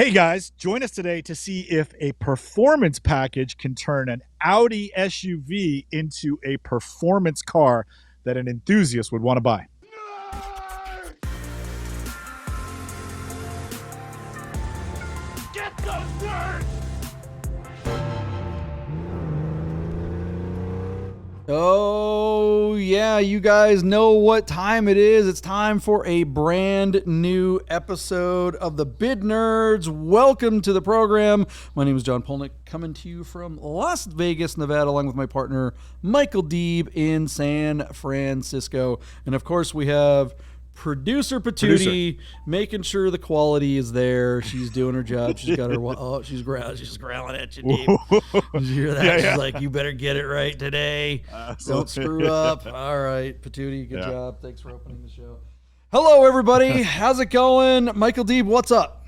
Hey guys, join us today to see if a performance package can turn an Audi SUV into a performance car that an enthusiast would want to buy. Get those nerds! Oh, yeah, you guys know what time it is. It's time for a brand new episode of the Bid Nerds. Welcome to the program. My name is John Polnik, coming to you from Las Vegas, Nevada, along with my partner, Michael Deeb in San Francisco. And of course, we have Producer Patootie making sure the quality is there. She's doing her job. She's got her. She's growling at you, Deeb. Did you hear that? Yeah, yeah. She's like, "You better get it right today. Don't screw up." All right, Patootie, good job. Thanks for opening the show. Hello, everybody. How's it going? Michael Deeb, what's up?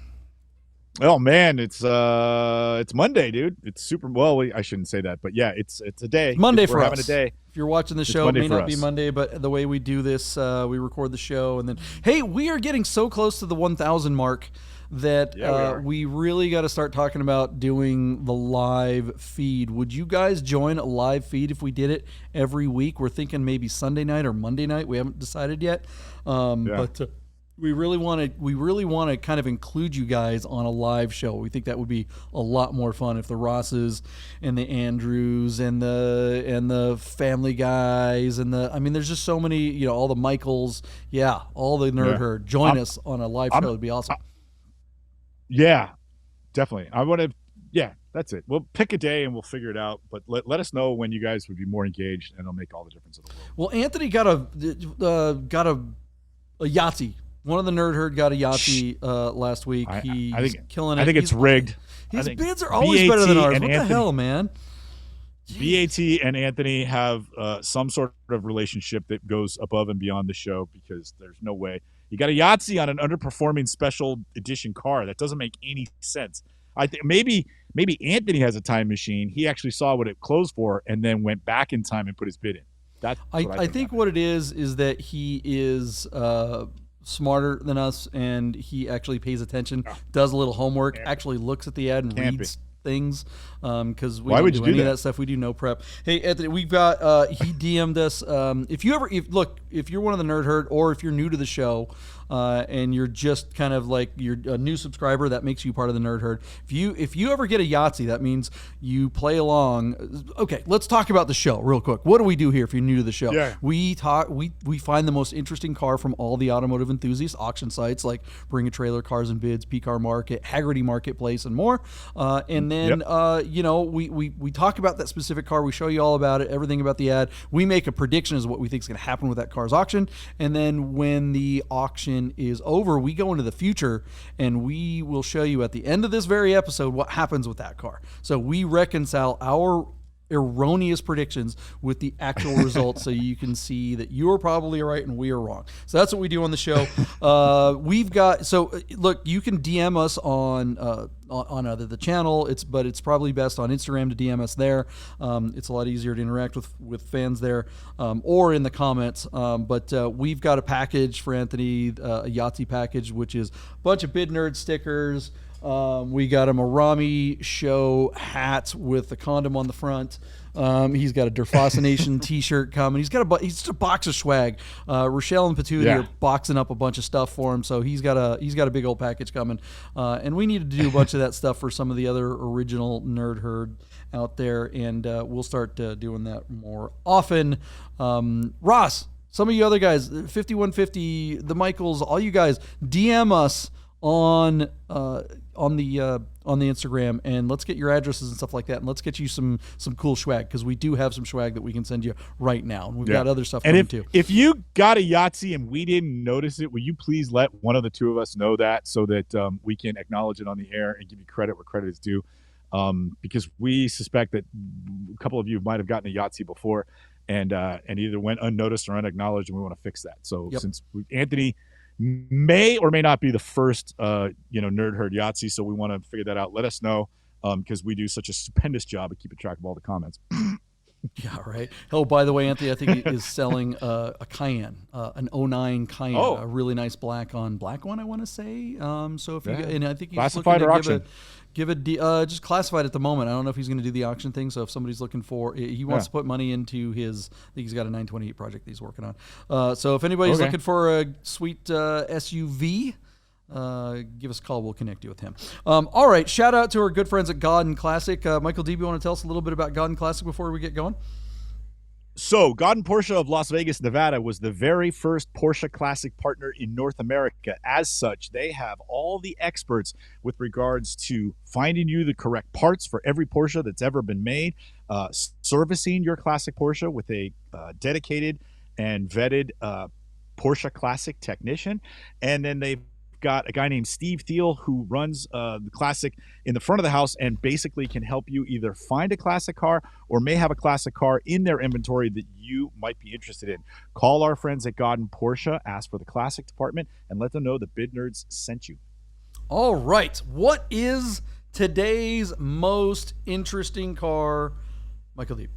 Oh man, it's Monday, dude. It's super. Well, I shouldn't say that, but yeah, it's a day. Monday for We're us. having a day. If you're watching the show, it Monday may for not be us. Monday, but the way we do this, we record the show, and then hey, we are getting so close to the 1,000 mark that we really got to start talking about doing the live feed. Would you guys join a live feed if we did it every week? We're thinking maybe Sunday night or Monday night. We haven't decided yet, but we really want to kind of include you guys on a live show. We think that would be a lot more fun if the Rosses and the Andrews and the Family Guys and there's just so many, all the Michaels, all the Nerd Herd join us on a live show. It'd be awesome. Yeah, definitely. I want to. Yeah, that's it. We'll pick a day and we'll figure it out. But let us know when you guys would be more engaged, and it'll make all the difference in the world. Well, Anthony got a Yahtzee. One of the Nerd Herd got a Yahtzee last week. He's killing it. I think it's rigged. His bids are always better than ours. What the hell, man? BAT and Anthony have some sort of relationship that goes above and beyond the show, because there's no way. You got a Yahtzee on an underperforming special edition car. That doesn't make any sense. I think maybe Anthony has a time machine. He actually saw what it closed for and then went back in time and put his bid in. That's I think what it is that he is smarter than us, and he actually pays attention, does a little homework, actually looks at the ad and reads things, because we don't do any of that stuff. We do no prep. Hey, Anthony, we've got he DM'd us. If you're one of the Nerd Herd, or if you're new to the show, and you're just kind of like you're a new subscriber, that makes you part of the Nerd Herd. If you ever get a Yahtzee, that means you play along. Okay, let's talk about the show real quick. What do we do here if you're new to the show? Yeah. We find the most interesting car from all the automotive enthusiast auction sites like Bring a Trailer, Cars and Bids, P-Car Market, Haggerty Marketplace, and more. And then we talk about that specific car. We show you all about it, everything about the ad. We make a prediction as to what we think is going to happen with that car's auction. And then when the auction is over, we go into the future, and we will show you at the end of this very episode what happens with that car. So we reconcile our erroneous predictions with the actual results, so you can see that you're probably right and we are wrong. So that's what we do on the show. Look, you can DM us on either the channel, but it's probably best on Instagram to DM us there. It's a lot easier to interact with fans there, or in the comments. But we've got a package for Anthony, a Yahtzee package, which is a bunch of Bid Nerd stickers. We got a Marami Show hat with the condom on the front. He's got a Derfossination t-shirt coming. He's just a box of swag. Rochelle and Patootie are boxing up a bunch of stuff for him, so he's got a big old package coming. And we need to do a bunch of that stuff for some of the other original Nerd Herd out there, and we'll start doing that more often. Ross, some of you other guys, 5150, the Michaels, all you guys, DM us on the Instagram, and let's get your addresses and stuff like that, and let's get you some cool swag, because we do have some swag that we can send you right now, and we've got other stuff coming too. If you got a Yahtzee and we didn't notice it, will you please let one of the two of us know that, so that we can acknowledge it on the air and give you credit where credit is due, because we suspect that a couple of you might have gotten a Yahtzee before and either went unnoticed or unacknowledged, and we want to fix that. So since Anthony may or may not be the first Nerd Herd Yahtzee, so we want to figure that out. Let us know, because we do such a stupendous job of keeping track of all the comments. Yeah, right. Oh, by the way, Anthony, I think he is selling a Cayenne, an '09 Cayenne, Oh, a really nice black on black one, I want to say. So if you yeah. and I think he's looking Classified to or auction? just classified at the moment. I don't know if he's going to do the auction thing. So if somebody's looking for, he wants Yeah. to put money into his. I think he's got a 928 project that he's working on. So if anybody's Okay. looking for a sweet SUV. Give us a call. We'll connect you with him. All right. Shout out to our good friends at Godden Classic. Michael Deeb, you want to tell us a little bit about Godden Classic before we get going? So, Godden Porsche of Las Vegas, Nevada was the very first Porsche Classic partner in North America. As such, they have all the experts with regards to finding you the correct parts for every Porsche that's ever been made, servicing your classic Porsche with a dedicated and vetted Porsche Classic technician. And then they've got a guy named Steve Thiel who runs the Classic in the front of the house and basically can help you either find a classic car or may have a classic car in their inventory that you might be interested in. Call our friends at Godden Porsche, ask for the classic department, and let them know the Bid Nerds sent you. All right. What is today's most interesting car, Michael Deeb?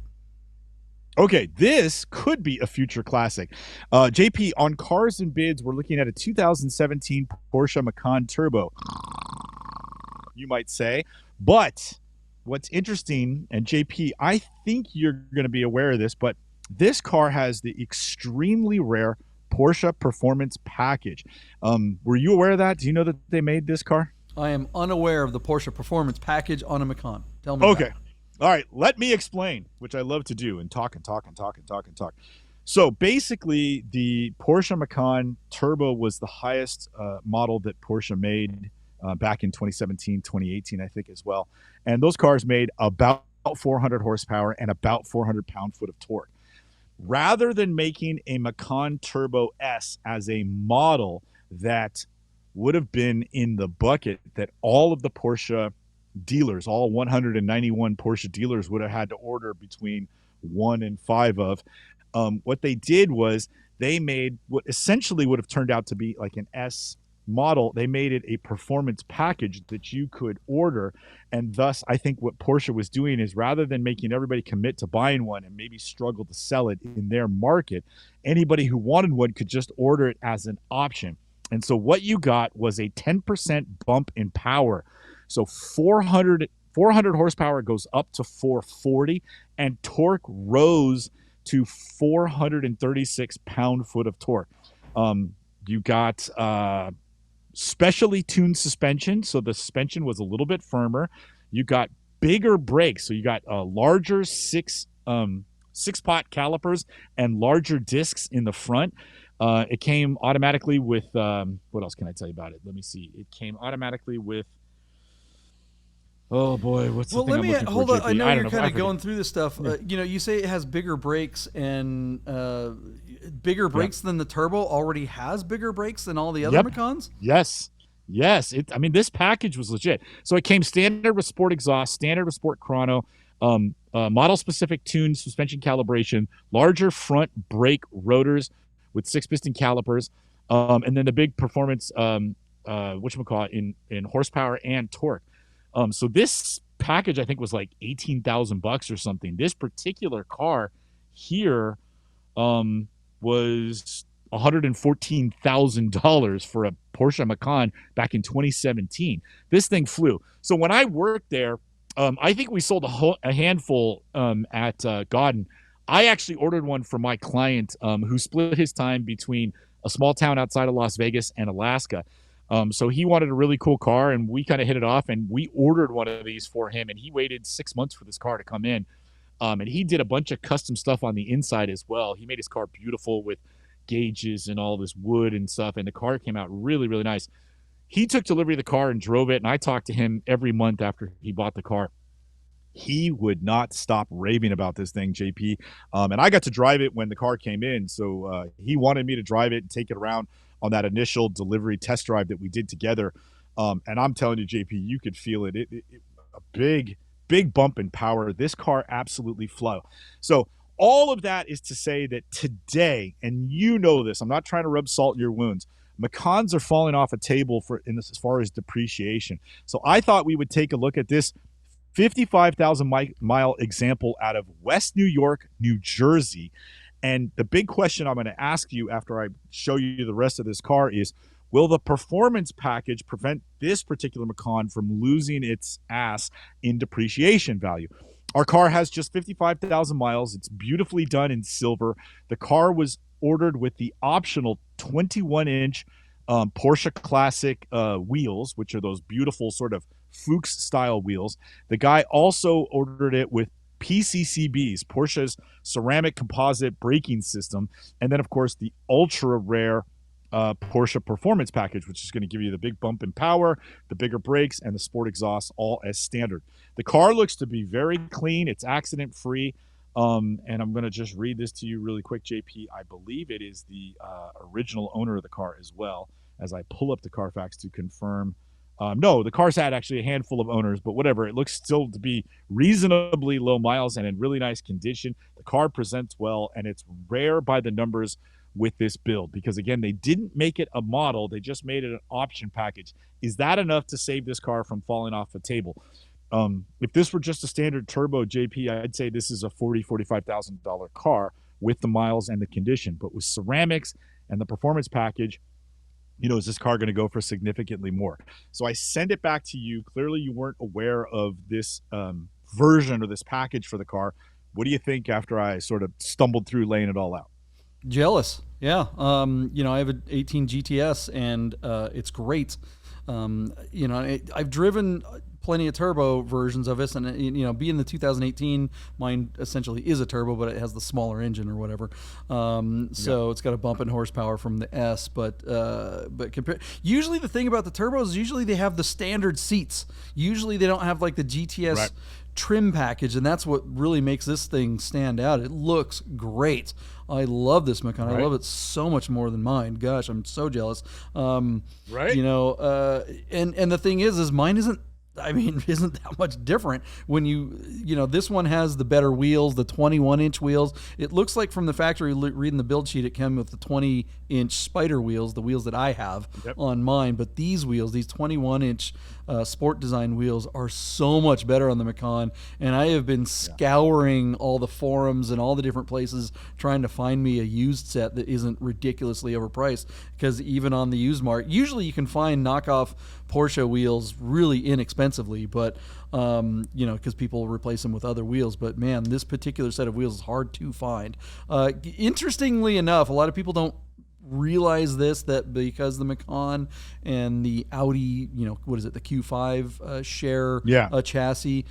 Okay, this could be a future classic. JP, on Cars and Bids, we're looking at a 2017 Porsche Macan Turbo, you might say. But what's interesting, and JP, I think you're going to be aware of this, but this car has the extremely rare Porsche Performance Package. Were you aware of that? Do you know that they made this car? I am unaware of the Porsche Performance Package on a Macan. Tell me. Okay. All right, let me explain, which I love to do, and talk and talk and talk and talk and talk. So basically, the Porsche Macan Turbo was the highest model that Porsche made back in 2017, 2018, I think, as well. And those cars made about 400 horsepower and about 400 pound-foot of torque. Rather than making a Macan Turbo S as a model that would have been in the bucket that all of the Porsche dealers, all 191 Porsche dealers would have had to order between 1 and 5 of. What they did was they made what essentially would have turned out to be like an S model. They made it a performance package that you could order. And thus, I think what Porsche was doing is rather than making everybody commit to buying one and maybe struggle to sell it in their market, anybody who wanted one could just order it as an option. And so what you got was a 10% bump in power. So 400 horsepower goes up to 440, and torque rose to 436 pound-foot of torque. You got specially tuned suspension, so the suspension was a little bit firmer. You got bigger brakes, so you got larger six-pot calipers and larger discs in the front. It came automatically with what else can I tell you about it? Let me see. It came automatically with. Oh boy, what's the thing I'm looking for? Hold on. JP? I know you're kind I of forget. going through this stuff. You say it has bigger brakes and bigger brakes than the Turbo already has bigger brakes than all the other Macans. Yes. I mean, this package was legit. So it came standard with sport exhaust, standard with sport chrono, model-specific tuned suspension calibration, larger front brake rotors with 6-piston calipers, and then the big performance, whatchamacallit, in horsepower and torque. So this package, I think, was like $18,000 or something. This particular car here was $114,000 for a Porsche Macan back in 2017. This thing flew. So when I worked there, I think we sold a handful at Godden. I actually ordered one for my client who split his time between a small town outside of Las Vegas and Alaska. So he wanted a really cool car, and we kind of hit it off, and we ordered one of these for him, and he waited 6 months for this car to come in. And he did a bunch of custom stuff on the inside as well. He made his car beautiful with gauges and all this wood and stuff, and the car came out really, really nice. He took delivery of the car and drove it, and I talked to him every month after he bought the car. He would not stop raving about this thing, JP. And I got to drive it when the car came in, so he wanted me to drive it and take it around on that initial delivery test drive that we did together. And I'm telling you, JP, you could feel it. A big bump in power. This car absolutely flew. So all of that is to say that today, and you know this, I'm not trying to rub salt in your wounds, Macans are falling off a table as far as depreciation. So I thought we would take a look at this 55,000 mile example out of West New York, New Jersey. And the big question I'm going to ask you after I show you the rest of this car is, will the performance package prevent this particular Macan from losing its ass in depreciation value? Our car has just 55,000 miles. It's beautifully done in silver. The car was ordered with the optional 21-inch Porsche Classic wheels, which are those beautiful sort of Fuchs-style wheels. The guy also ordered it with PCCBs, Porsche's ceramic composite braking system, and then, of course, the ultra-rare Porsche Performance Package, which is going to give you the big bump in power, the bigger brakes, and the sport exhaust, all as standard. The car looks to be very clean. It's accident-free. And I'm going to just read this to you really quick, JP. I believe it is the original owner of the car as well, as I pull up the Carfax to confirm. No, the car's had actually a handful of owners, but whatever. It looks still to be reasonably low miles and in really nice condition. The car presents well, and it's rare by the numbers with this build because, again, they didn't make it a model. They just made it an option package. Is that enough to save this car from falling off the table? If this were just a standard turbo, JP, I'd say this is a $45,000 car with the miles and the condition. But with ceramics and the performance package, is this car going to go for significantly more? So I send it back to you. Clearly, you weren't aware of this version or this package for the car. What do you think after I sort of stumbled through laying it all out? Jealous. Yeah. I have an 18 GTS and it's great. I've driven plenty of turbo versions of this, and being the 2018, mine essentially is a turbo, but it has the smaller engine or whatever. So it's got a bump in horsepower from the S, but usually the thing about the turbos is usually they have the standard seats. Usually they don't have like the GTS trim package, and that's what really makes this thing stand out. It looks great. I love this Macan. I love it so much more than mine. Gosh, I'm so jealous. And the thing is mine isn't that much different when this one has the better wheels, the 21-inch wheels. It looks like from the factory, reading the build sheet, it came with the 20-inch Spider wheels, the wheels that I have on mine. But these wheels, these 21-inch sport design wheels, are so much better on the Macan. And I have been scouring all the forums and all the different places trying to find me a used set that isn't ridiculously overpriced. Because even on the used market, usually you can find knockoff Porsche wheels really inexpensively, but because people replace them with other wheels. But man, this particular set of wheels is hard to find. Interestingly enough, a lot of people don't realize that because the Macan and the Audi, the Q5 share a chassis.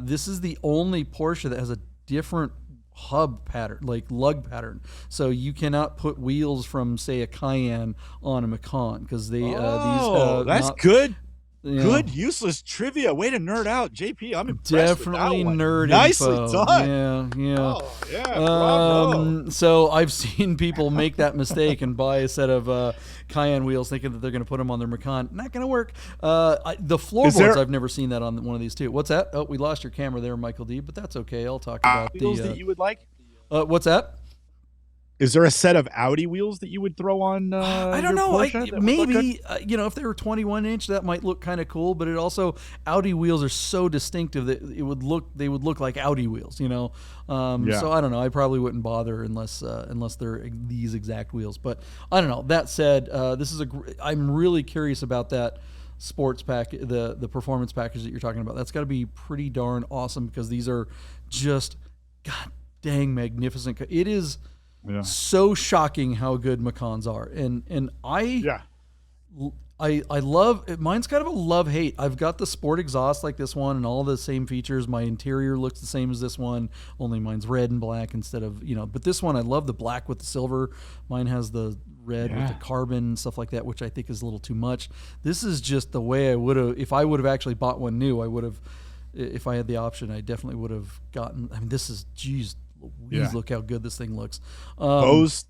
This is the only Porsche that has a different hub pattern, like lug pattern. So you cannot put wheels from, say, a Cayenne on a Macan because that's good. Good useless trivia. Way to nerd out, JP. I'm impressed. Definitely with that nerd Nicely info. done. Yeah. Oh, yeah. Bravo. So I've seen people make that mistake and buy a set of Cayenne wheels thinking that they're going to put them on their Macan. Not going to work. The floorboards, I've never seen that on one of these too. What's that? Oh, we lost your camera there, Michael Deeb, but that's okay. I'll talk about wheels that you would like. What's that? Is there a set of Audi wheels that you would throw on? I don't know. Maybe if they were 21-inch, that might look kind of cool. But it also, Audi wheels are so distinctive that they would look like Audi wheels. So I don't know. I probably wouldn't bother unless they're these exact wheels. But I don't know. That said, I'm really curious about that sports pack, the performance package that you're talking about. That's got to be pretty darn awesome because these are just god dang magnificent. It is. Yeah. So shocking how good Macans are, and I love it. Mine's kind of a love-hate. I've got the sport exhaust like this one and all the same features. My interior looks the same as this one, only mine's red and black instead of but this one I love the black with the silver. Mine has the red with the carbon and stuff like that, which I think is a little too much. This is just the way I would have, if I would have actually bought one new, I would have, if I had the option, I definitely would have gotten. I mean, this is look how good this thing looks. Bose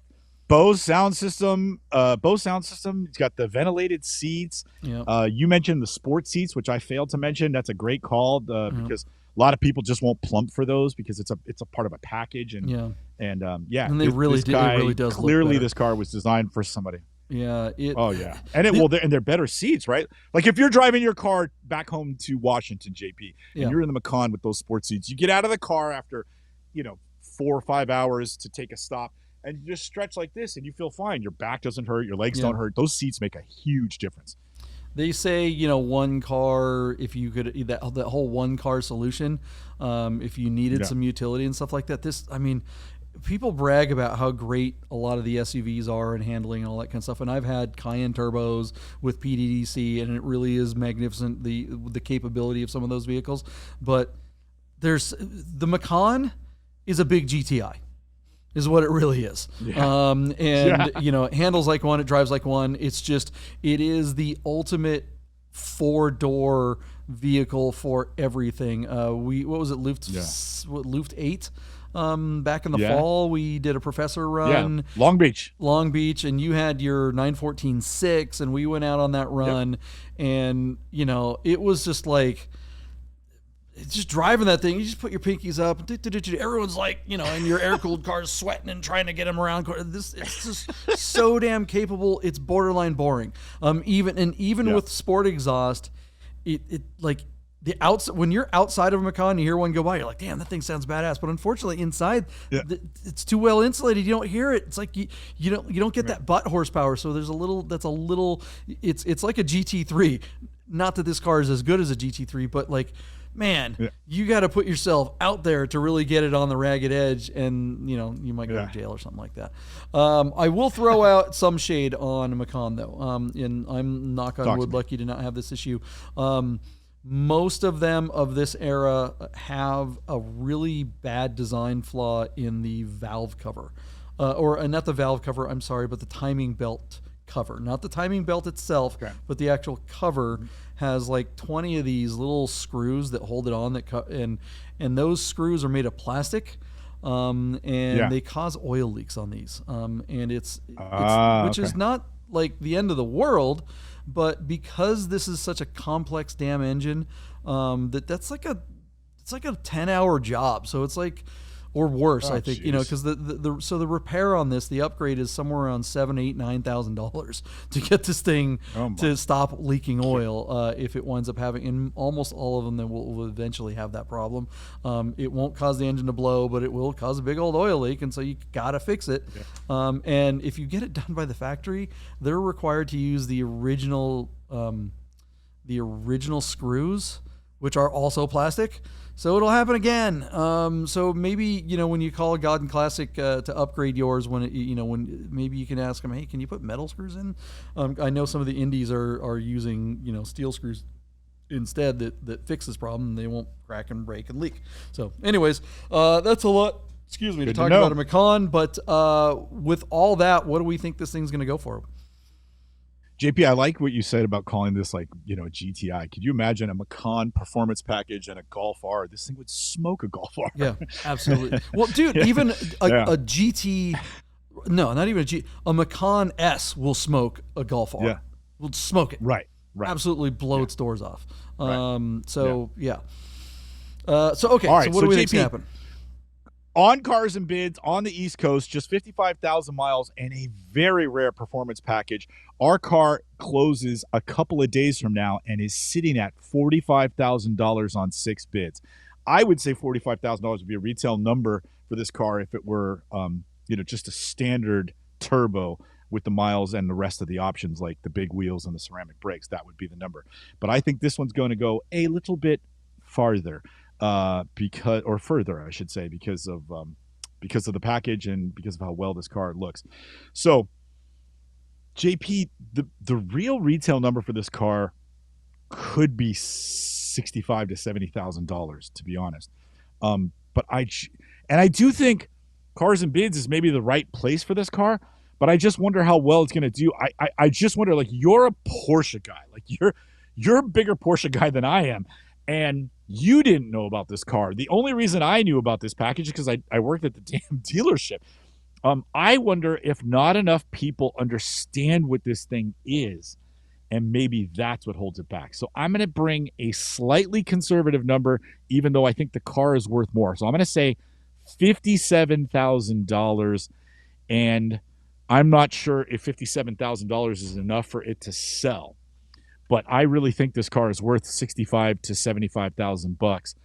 sound system. It's got the ventilated seats. You mentioned the sport seats, which I failed to mention. That's a great call because a lot of people just won't plump for those because it's a part of a package. And they really do. It really does. Clearly, this car was designed for somebody. Yeah. Oh yeah, and they're better seats, right? Like if you're driving your car back home to Washington, JP, and Yeah. you're in the Macan with those sports seats, you get out of the car after, 4 or 5 hours to take a stop, and you just stretch like this, and you feel fine. Your back doesn't hurt, your legs don't hurt. Those seats make a huge difference. They say, one car, if you could, that whole one car solution, if you needed some utility and stuff like that. People brag about how great a lot of the SUVs are in handling and all that kind of stuff. And I've had Cayenne turbos with PDDC, and it really is magnificent, the capability of some of those vehicles. But the Macan is a big GTI. Is what it really is. Yeah. It handles like one, it drives like one. It is the ultimate 4-door vehicle for everything. What was it, Luft 8? Back in the fall, we did a professor run. Yeah. Long Beach, and you had your 914-6, and we went out on that run, and it was just like, just driving that thing, you just put your pinkies up. Everyone's like, in your air-cooled car's sweating and trying to get them around. It's just so damn capable. It's borderline boring. Even with sport exhaust, it like the outside. When you're outside of a Macan, you hear one go by, you're like, damn, that thing sounds badass. But unfortunately, inside, it's too well insulated. You don't hear it. It's like you don't get that butt horsepower. So there's it's like a GT3. Not that this car is as good as a GT3, but like, man, you got to put yourself out there to really get it on the ragged edge, and you might go to jail or something like that. I will throw out some shade on Macan though, and I'm knock on wood lucky to not have this issue. Most of them of this era have a really bad design flaw in the valve cover, or not the valve cover. I'm sorry, but the timing belt cover, not the timing belt itself, but the actual cover has like 20 of these little screws that hold it on and those screws are made of plastic, they cause oil leaks on these, and it's which is not like the end of the world, but because this is such a complex damn engine, that's like a 10-hour job, so it's like, or worse, I think, because the repair on this, the upgrade is somewhere around $7,000, $8,000, $9,000 to get this thing to stop leaking oil. If it winds up having, in almost all of them, that will eventually have that problem. It won't cause the engine to blow, but it will cause a big old oil leak, and so you gotta fix it. And if you get it done by the factory, they're required to use the original screws, which are also plastic. So it'll happen again. So maybe, when you call a Godden Classic to upgrade yours, when maybe you can ask them, hey, can you put metal screws in? I know some of the indies are using, steel screws instead that fix this problem. They won't crack and break and leak. So anyways, that's a lot, to talk about a Macan. But with all that, what do we think this thing's going to go for? JP, I like what you said about calling this a GTI. Could you imagine a Macan performance package and a Golf R? This thing would smoke a Golf R. Yeah, absolutely. Well, dude, even a GT, no, not even a Macan S will smoke a Golf R. Yeah. Will smoke it. Right. Absolutely blow its doors off. So okay. All right, so what do we think's going to happen? On Cars and Bids on the East Coast, just 55,000 miles and a very rare performance package. Our car closes a couple of days from now and is sitting at $45,000 on 6 bids. I would say $45,000 would be a retail number for this car if it were, just a standard turbo with the miles and the rest of the options like the big wheels and the ceramic brakes. That would be the number. But I think this one's going to go a little bit farther. Because of the package and because of how well this car looks. So, JP, the real retail number for this car could be $65,000 to $70,000, to be honest. But I do think Cars and Bids is maybe the right place for this car. But I just wonder how well it's going to do. I just wonder, you're a Porsche guy, you're a bigger Porsche guy than I am, and you didn't know about this car. The only reason I knew about this package is because I worked at the damn dealership. I wonder if not enough people understand what this thing is, and maybe that's what holds it back. So I'm going to bring a slightly conservative number, even though I think the car is worth more. So I'm going to say $57,000, and I'm not sure if $57,000 is enough for it to sell, but I really think this car is worth 65 to 75,000 bucks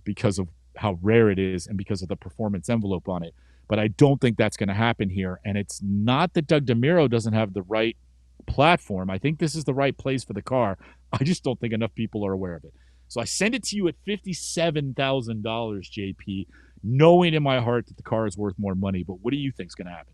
because of how rare it is and because of the performance envelope on it. But I don't think that's going to happen here. And it's not that Doug DeMuro doesn't have the right platform. I think this is the right place for the car. I just don't think enough people are aware of it. So I send it to you at $57,000, JP, knowing in my heart that the car is worth more money. But what do you think is going to happen?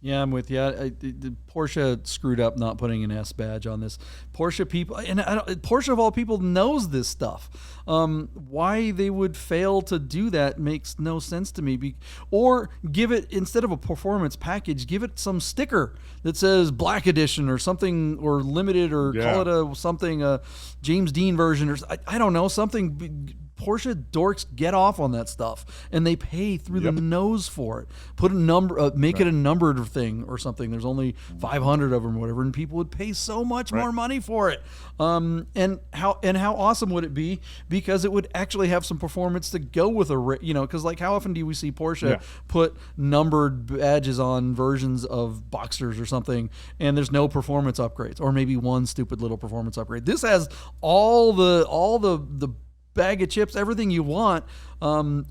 Yeah, I'm with you. The Porsche screwed up not putting an S badge on this. Porsche people, and Porsche of all people knows this stuff. Why they would fail to do that makes no sense to me. Or give it, instead of a performance package, give it some sticker that says Black Edition or something, or limited, or call it a James Dean version, or I don't know, something. Porsche dorks get off on that stuff, and they pay through the nose for it. Put a number, make it a numbered thing or something. There's only 500 of them or whatever, and people would pay so much more money for it. And how awesome would it be? Because it would actually have some performance to go with because like how often do we see Porsche put numbered badges on versions of Boxsters or something, and there's no performance upgrades, or maybe one stupid little performance upgrade. This has all the bag of chips, everything you want,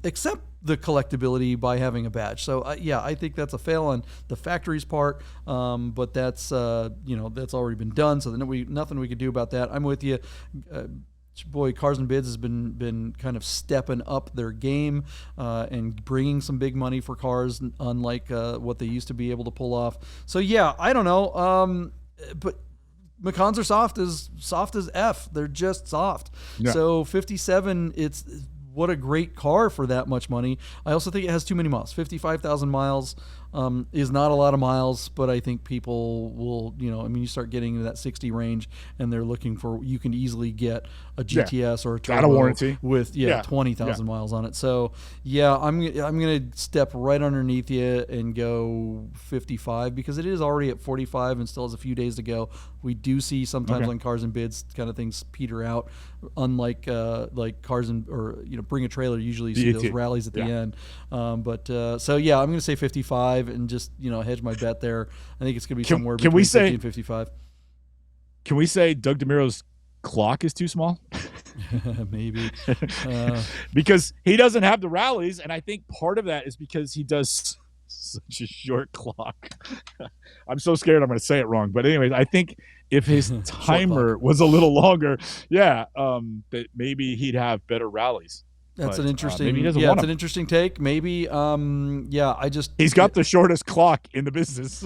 except the collectability by having a badge. So I think that's a fail on the factory's part, but that's that's already been done, so nothing we could do about that. I'm with you. Boy, Cars and Bids has been kind of stepping up their game and bringing some big money for cars, unlike what they used to be able to pull off. So yeah, I don't know, but Macans are soft as F. They're just soft. Yeah. So 57, it's what a great car for that much money. I also think it has too many miles. 55,000 miles is not a lot of miles, but I think people will, you start getting into that 60 range, and they're looking for, you can easily get a GTS or a Turbo warranty with 20,000 miles on it. So I'm gonna step right underneath you and go 55, because it is already at 45 and still has a few days to go. We do see sometimes on Cars and Bids kind of things peter out, unlike like Cars and Bring a Trailer. Usually you see those rallies at the end. I'm gonna say 55 and just hedge my bet there. I think it's gonna be somewhere between 50 and 55. Can we say Doug DeMuro's clock is too small? Maybe because he doesn't have the rallies, and I think part of that is because he does such a short clock. I'm so scared I'm going to say it wrong, but anyways, I think if his timer was a little longer, that maybe he'd have better rallies. That's an interesting. It's an interesting take. Maybe. He's got the shortest clock in the business.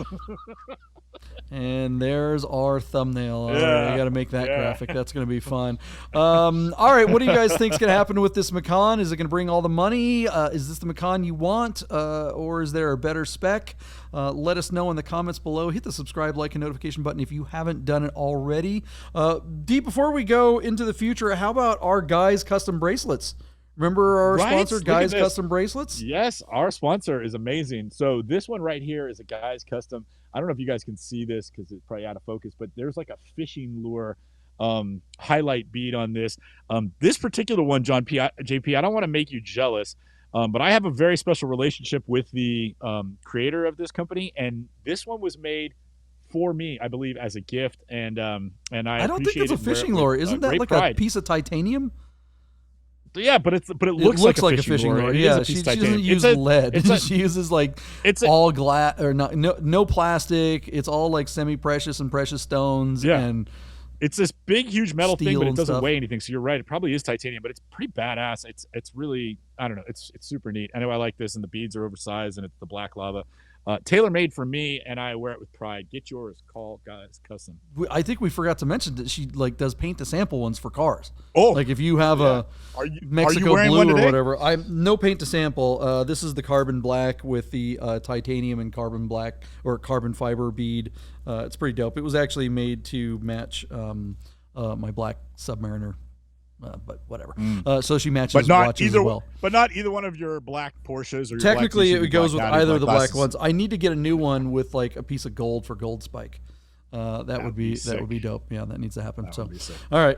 And there's our thumbnail. All right, I got to make that graphic. That's going to be fun. All right, what do you guys think is going to happen with this Macan? Is it going to bring all the money? Is this the Macan you want, or is there a better spec? Let us know in the comments below. Hit the subscribe, like, and notification button if you haven't done it already. Deep, before we go into the future, how about our Guys Custom Bracelets? Remember our sponsor, Guys Custom Bracelets? Yes, our sponsor is amazing. So this one right here is a Guys Custom. I don't know if you guys can see this because it's probably out of focus, but there's like a fishing lure highlight bead on this. This particular one, JP, I don't want to make you jealous, but I have a very special relationship with the creator of this company, and this one was made for me, I believe, as a gift, and I don't think it's a fishing lure. Isn't that like pride. A piece of titanium? Yeah, but it looks like a fishing lure. Yeah, she doesn't use lead. She uses all glass, or no plastic. It's all like semi-precious and precious stones. Yeah. And it's this big, huge metal thing, but it doesn't weigh anything. So you're right. It probably is titanium, but it's pretty badass. It's really, I don't know. It's super neat. I know I like this, and the beads are oversized, and it's the black lava. Tailor-made for me, and I wear it with pride. Get yours. Call Guys Custom. I think we forgot to mention that she does paint to sample ones for cars. Oh, if you have a Mexico blue or whatever. I'm no paint to sample. This is the carbon black with the titanium and carbon black or carbon fiber bead. It's pretty dope. It was actually made to match my black Submariner. But whatever. So she matches watches as well. But not either one of your black Porsches. Or technically, it goes with either of the black ones. I need to get a new one with like a piece of gold for gold spike. That would be dope. Yeah, that needs to happen. So, all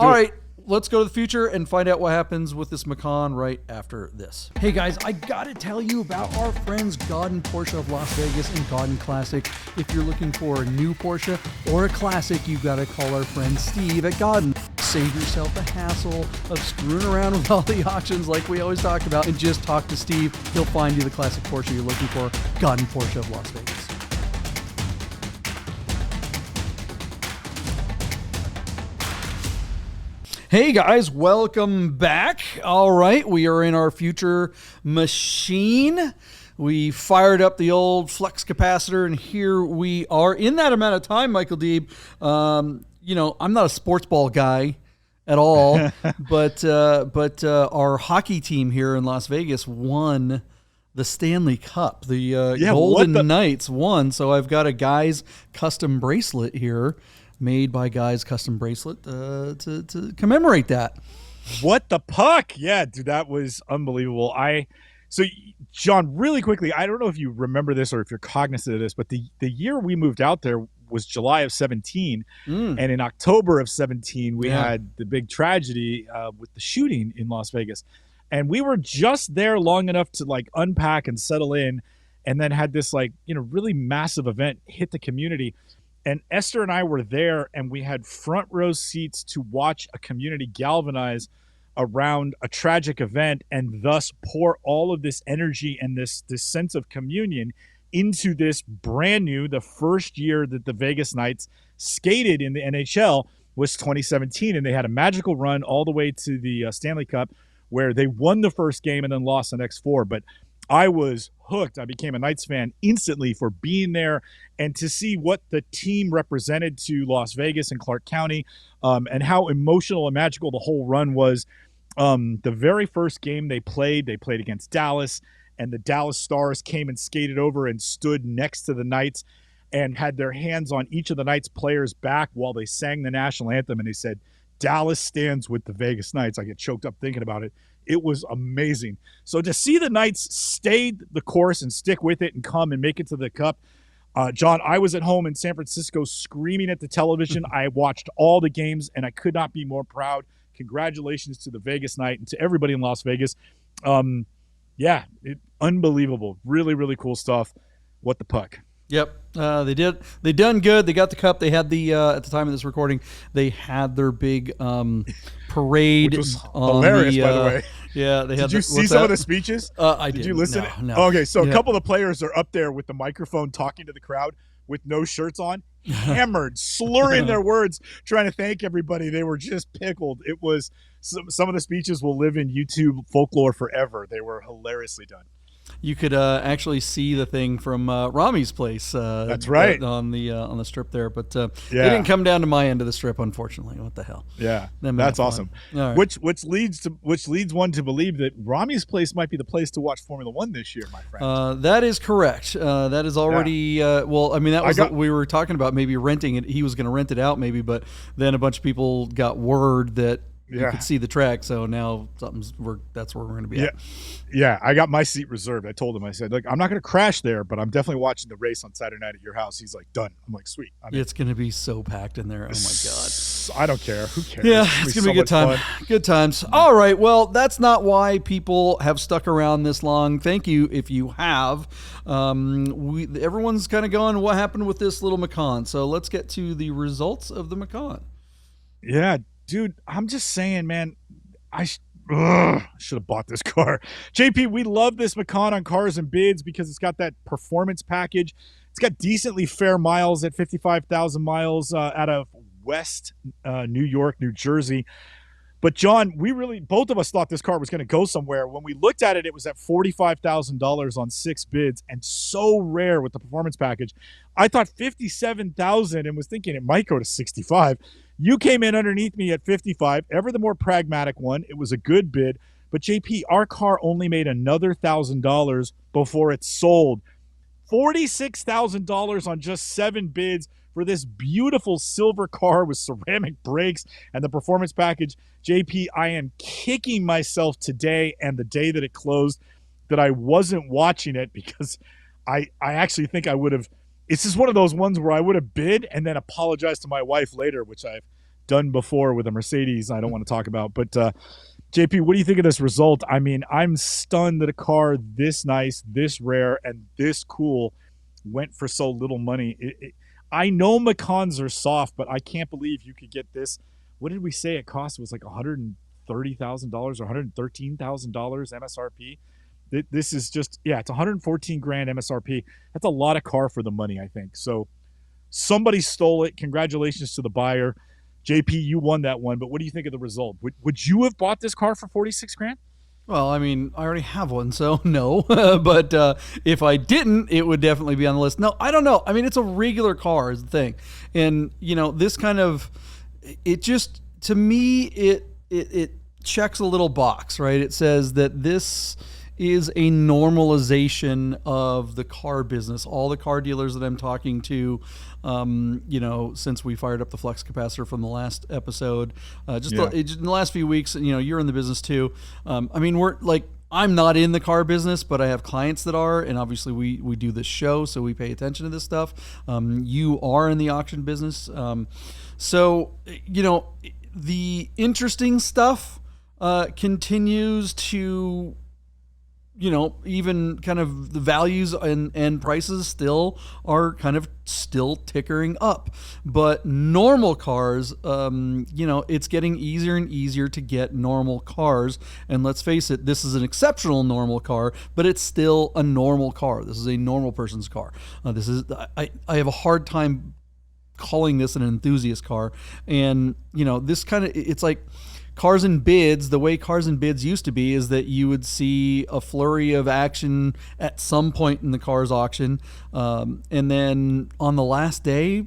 right. let's go to the future and find out what happens with this Macan right after this. Hey guys, I gotta tell you about our friends Godden Porsche of Las Vegas and Godden Classic. If you're looking for a new Porsche or a classic, you gotta call our friend Steve at Godden. Save yourself the hassle of screwing around with all the auctions like we always talk about, and just talk to Steve. He'll find you the classic Porsche you're looking for. Godden Porsche of Las Vegas. Hey guys, welcome back. All right, we are in our future machine. We fired up the old flux capacitor, and here we are. In that amount of time, Michael Deeb, you know, I'm not a sports ball guy at all, but our hockey team here in Las Vegas won the Stanley Cup. The Golden Knights won, so I've got a guy's custom bracelet here, made by Guy's Custom Bracelet, to commemorate that. What the puck? Yeah, dude, that was unbelievable. So, John, really quickly, I don't know if you remember this or if you're cognizant of this, but the year we moved out there was July of 17, and in October of 17, we had the big tragedy with the shooting in Las Vegas. And we were just there long enough to like unpack and settle in, and then had this like, you know, really massive event hit the community. And Esther and I were there, and we had front row seats to watch a community galvanize around a tragic event, and thus pour all of this energy and this sense of communion into this brand new, the first year that the Vegas Knights skated in the NHL was 2017. And they had a magical run all the way to the Stanley Cup, where they won the first game and then lost the next four. But I was hooked. I became a Knights fan instantly for being there and to see what the team represented to Las Vegas and Clark County, and how emotional and magical the whole run was. The very first game they played against Dallas, and the Dallas Stars came and skated over and stood next to the Knights and had their hands on each of the Knights players' back while they sang the national anthem, and they said, "Dallas stands with the Vegas Knights." I get choked up thinking about it. It was amazing. So to see the Knights stay the course and stick with it and come and make it to the Cup, John, I was at home in San Francisco screaming at the television. I watched all the games, and I could not be more proud. Congratulations to the Vegas Knight and to everybody in Las Vegas. Unbelievable. Really, really cool stuff. What the puck? Yep, they done good. They got the cup. They had the at the time of this recording, they had their big parade. Which was hilarious, by the way. Yeah, they had. Did you see some of the speeches? I did. You listen? No. Okay, so a couple of the players are up there with the microphone talking to the crowd with no shirts on, hammered, slurring their words, trying to thank everybody. They were just pickled. It was some of the speeches will live in YouTube folklore forever. They were hilariously done. You could actually see the thing from Rami's place. That's right, on the strip there, but they didn't come down to my end of the strip, unfortunately. What the hell? Yeah, that's awesome. Right. Which leads one to believe that Rami's place might be the place to watch Formula One this year, my friend. That is correct. That is already well. I mean, that was what we were talking about. Maybe renting it. He was going to rent it out, maybe, but then a bunch of people got word that you could see the track, so now that's where we're going to be at. Yeah, I got my seat reserved. I told him, I said, look, I'm not going to crash there, but I'm definitely watching the race on Saturday night at your house. He's like, done. I'm like, sweet. It's going to be so packed in there. Oh, my God. I don't care. Who cares? Yeah, it's going to be a good time. Fun. Good times. All right, well, that's not why people have stuck around this long. Thank you if you have. Everyone's kind of going, what happened with this little Macan? So let's get to the results of the Macan. Yeah, dude, I'm just saying, man, I should have bought this car. JP, we love this Macan on Cars and Bids because it's got that performance package. It's got decently fair miles at 55,000 miles out of West New York, New Jersey. But John, both of us thought this car was going to go somewhere. When we looked at it, it was at $45,000 on 6 bids, and so rare with the performance package. I thought 57,000 and was thinking it might go to 65. You came in underneath me at 55, ever the more pragmatic one. It was a good bid. But JP, our car only made another $1,000 before it sold. $46,000 on just 7 bids for this beautiful silver car with ceramic brakes and the performance package. JP, I am kicking myself today and the day that it closed that I wasn't watching it, because I actually think I would have. It's just one of those ones where I would have bid and then apologized to my wife later, which I've done before with a Mercedes I don't want to talk about. But JP, what do you think of this result? I mean, I'm stunned that a car this nice, this rare, and this cool went for so little money. I know Macans are soft, but I can't believe you could get this. What did we say it cost? It was like $130,000 or $113,000 MSRP. This is just, it's 114 grand MSRP. That's a lot of car for the money, I think. So somebody stole it. Congratulations to the buyer. JP, you won that one, but what do you think of the result? Would you have bought this car for 46 grand? Well, I mean, I already have one, so no. But if I didn't, it would definitely be on the list. No, I don't know. I mean, it's a regular car is the thing. And, this kind of, it just, to me, it checks a little box, right? It says that this is a normalization of the car business. All the car dealers that I'm talking to, since we fired up the flux capacitor from the last episode, in the last few weeks, you're in the business too. I mean, I'm not in the car business, but I have clients that are, and obviously we do this show, so we pay attention to this stuff. You are in the auction business. So, the interesting stuff continues to, even kind of the values and prices still are kind of still tickering up. But normal cars, it's getting easier and easier to get normal cars. And let's face it, this is an exceptional normal car, but it's still a normal car. This is a normal person's car. I have a hard time calling this an enthusiast car. And, this kind of, it's like, Cars and Bids, the way Cars and Bids used to be is that you would see a flurry of action at some point in the cars auction. And then on the last day,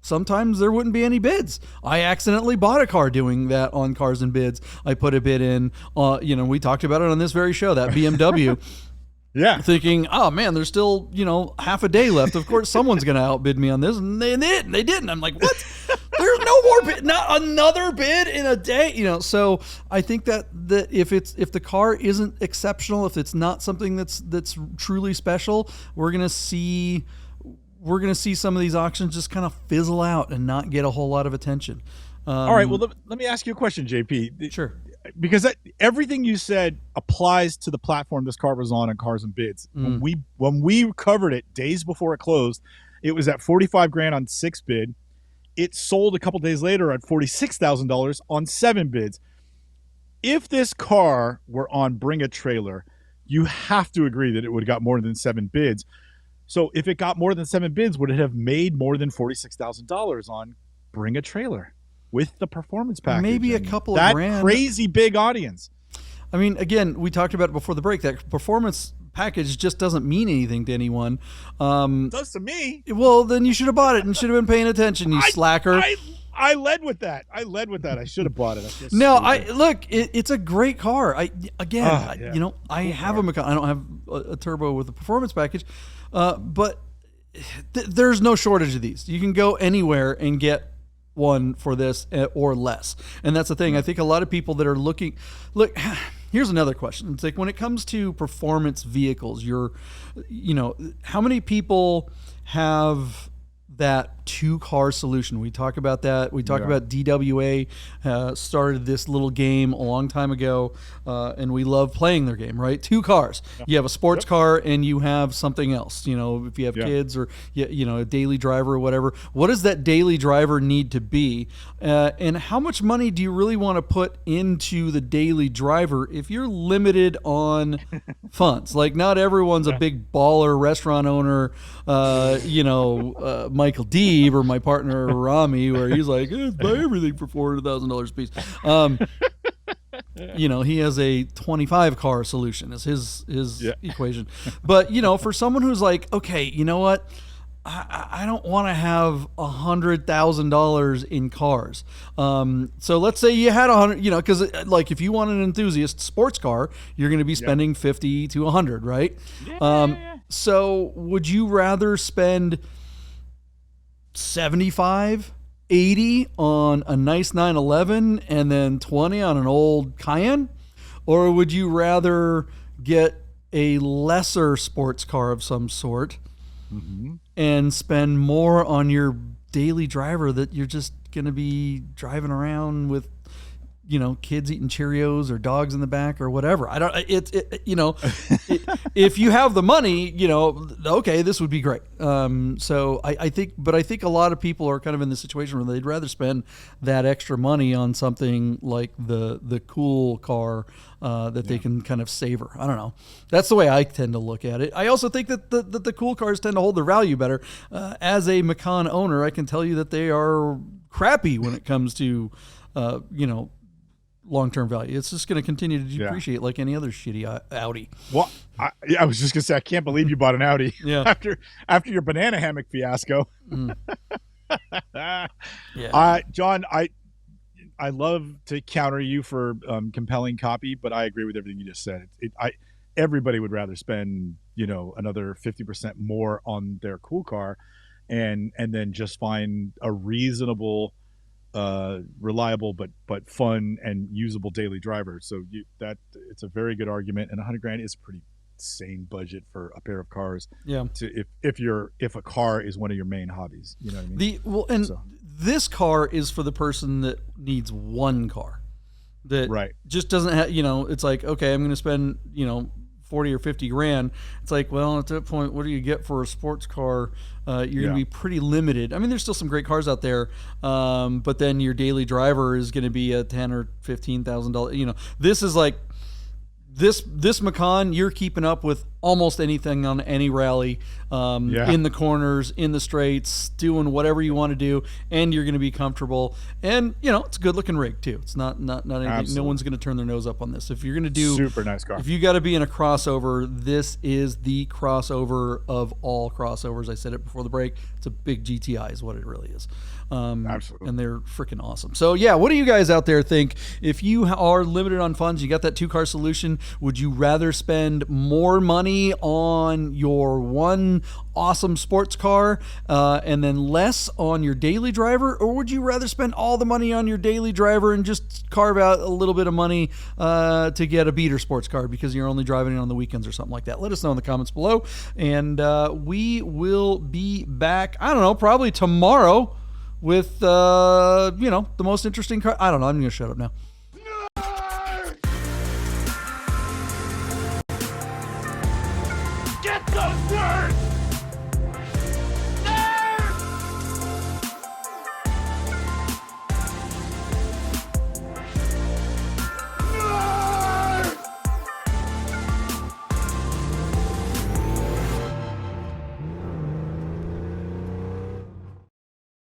sometimes there wouldn't be any bids. I accidentally bought a car doing that on Cars and Bids. I put a bid in, we talked about it on this very show, that BMW. Yeah. Thinking, oh man, there's still, half a day left. Of course, someone's going to outbid me on this. And they didn't. I'm like, what? There's no more bid, not another bid in a day. So I think that if the car isn't exceptional, if it's not something that's truly special, we're going to see some of these auctions just kind of fizzle out and not get a whole lot of attention. All right. Well, let me ask you a question, JP. Sure. Because everything you said applies to the platform this car was on Cars and Bids. When we covered it days before it closed, it was at 45 grand on 6 bid. It sold a couple days later at $46,000 on 7 bids. If this car were on Bring a Trailer, you have to agree that it would have got more than 7 bids. So if it got more than 7 bids, would it have made more than $46,000 on Bring a Trailer with the performance package? Maybe a couple of grand. That crazy big audience. I mean, again, we talked about it before the break. That performance package just doesn't mean anything to anyone. It does to me. Well, then you should have bought it and should have been paying attention, you slacker. I led with that. I should have bought it. No, look. It's a great car. I have a Macan. I don't have a turbo with a performance package, but there's no shortage of these. You can go anywhere and get one for this or less, and that's the thing. I think a lot of people that are looking. Look, here's another question. It's like when it comes to performance vehicles, how many people have that 2-car solution? We talk about that. We talk about DWA started this little game a long time ago, and we love playing their game, right? 2 cars. Yep. You have a sports car and you have something else. If you have kids or a daily driver or whatever. What does that daily driver need to be? And how much money do you really want to put into the daily driver if you're limited on funds? Like not everyone's a big baller restaurant owner, Michael Deeb or my partner Rami, where he's like, buy everything for $400,000 a piece. He has a 25-car solution as his equation. But for someone who's like, okay, you know what? I don't want to have $100,000 in cars. So let's say you had 100, because like if you want an enthusiast sports car, you're going to be spending 50 to 100, right? So would you rather spend 75, 80 on a nice 911 and then 20 on an old Cayenne? Or would you rather get a lesser sports car of some sort and spend more on your daily driver that you're just going to be driving around with, kids eating Cheerios or dogs in the back or whatever. I don't, if you have the money, okay, this would be great. So I think a lot of people are kind of in the situation where they'd rather spend that extra money on something like the cool car that they can kind of savor. I don't know. That's the way I tend to look at it. I also think that the cool cars tend to hold their value better. As a Macan owner, I can tell you that they are crappy when it comes to, long-term value. It's just going to continue to depreciate like any other shitty Audi. Well, I was just going to say, I can't believe you bought an Audi after your banana hammock fiasco. John, I love to counter you for compelling copy, but I agree with everything you just said. Everybody would rather spend, another 50% more on their cool car and then just find a reasonable, reliable but fun and usable daily driver. So it's a very good argument, and $100,000 is a pretty sane budget for a pair of cars. Yeah. If a car is one of your main hobbies, you know what I mean? This car is for the person that needs one car that just doesn't have. It's like, okay, I'm going to spend 40 or 50 grand. It's like, well, at that point, what do you get for a sports car? You're going to be pretty limited. I mean, there's still some great cars out there, but then your daily driver is going to be a $10,000 or $15,000. This is like this Macan. You're keeping up with almost anything on any rally, in the corners, in the straights, doing whatever you want to do, and you're going to be comfortable. And it's a good looking rig too. It's not anything. Absolutely. No one's going to turn their nose up on this. If you're going to do super nice car, if you got to be in a crossover, this is the crossover of all crossovers. I said it before the break. It's a big GTI, is what it really is. Absolutely. And they're freaking awesome. So what do you guys out there think? If you are limited on funds, you got that 2-car solution, would you rather spend more money on your one awesome sports car and then less on your daily driver, or would you rather spend all the money on your daily driver and just carve out a little bit of money to get a beater sports car because you're only driving it on the weekends or something like that? Let us know in the comments below, and we will be back, I don't know, probably tomorrow with the most interesting car. I don't know, I'm gonna shut up now. Get those nerds!